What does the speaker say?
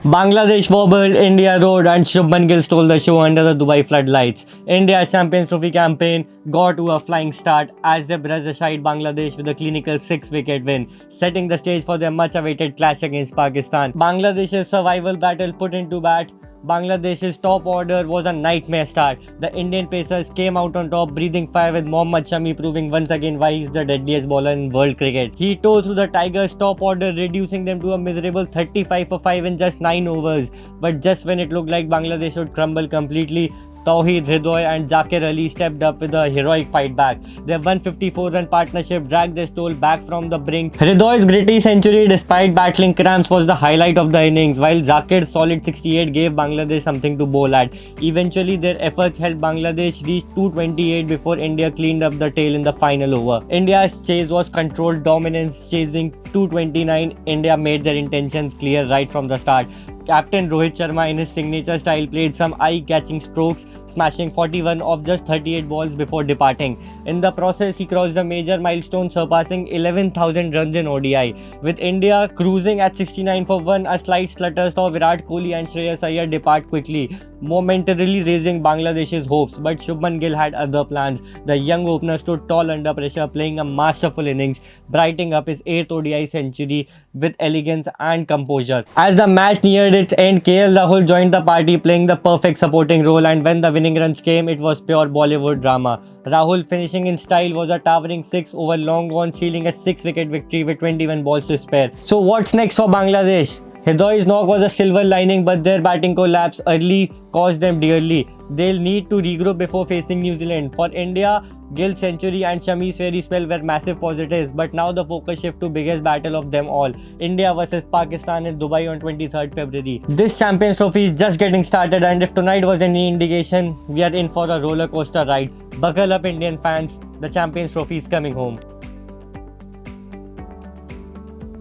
Bangladesh wobbled, India roared, and Shubman Gill stole the show under the Dubai floodlights. India's Champions Trophy campaign got to a flying start as they brushed aside Bangladesh with a clinical 6-wicket win, setting the stage for their much-awaited clash against Pakistan. Bangladesh's survival battle put into bat. Bangladesh's top order was a nightmare start. The Indian pacers came out on top, breathing fire with Mohammad Shami proving once again why he's the deadliest bowler in world cricket. He tore through the Tigers' top order, reducing them to a miserable 35 for 5 in just 9 overs. But just when it looked like Bangladesh would crumble completely, Tawheed Hridoy and Zakir Ali stepped up with a heroic fight back. Their 154-run partnership dragged their stole back from the brink. Hridoy's gritty century despite battling cramps was the highlight of the innings, while Zakir's solid 68 gave Bangladesh something to bowl at. Eventually, their efforts helped Bangladesh reach 228 before India cleaned up the tail in the final over. India's chase was controlled dominance, chasing 229. India made their intentions clear right from the start. Captain Rohit Sharma in his signature style played some eye-catching strokes, smashing 41 of just 38 balls before departing. In the process, he crossed a major milestone, surpassing 11,000 runs in ODI. With India cruising at 69 for 1, a slight stutter saw Virat Kohli and Shreyas Iyer depart quickly, momentarily raising Bangladesh's hopes. But Shubman Gill had other plans. The young opener stood tall under pressure, playing a masterful innings, brightening up his 8th ODI century with elegance and composure. As the match neared its end, KL Rahul joined the party, playing the perfect supporting role, and when the winning runs came, it was pure Bollywood drama. Rahul, finishing in style, was a towering 6 over long on, sealing a 6-wicket victory with 21 balls to spare. So what's next for Bangladesh? Hridoy's knock was a silver lining, but their batting collapse early cost them dearly. They'll need to regroup before facing New Zealand. For India, Gill's century and Shami's fairy spell were massive positives, but now the focus shifts to biggest battle of them all, India versus Pakistan in Dubai on 23rd February. This Champions Trophy is just getting started, and if tonight was any indication, we are in for a roller coaster ride. Buckle up, Indian fans, the Champions Trophy is coming home.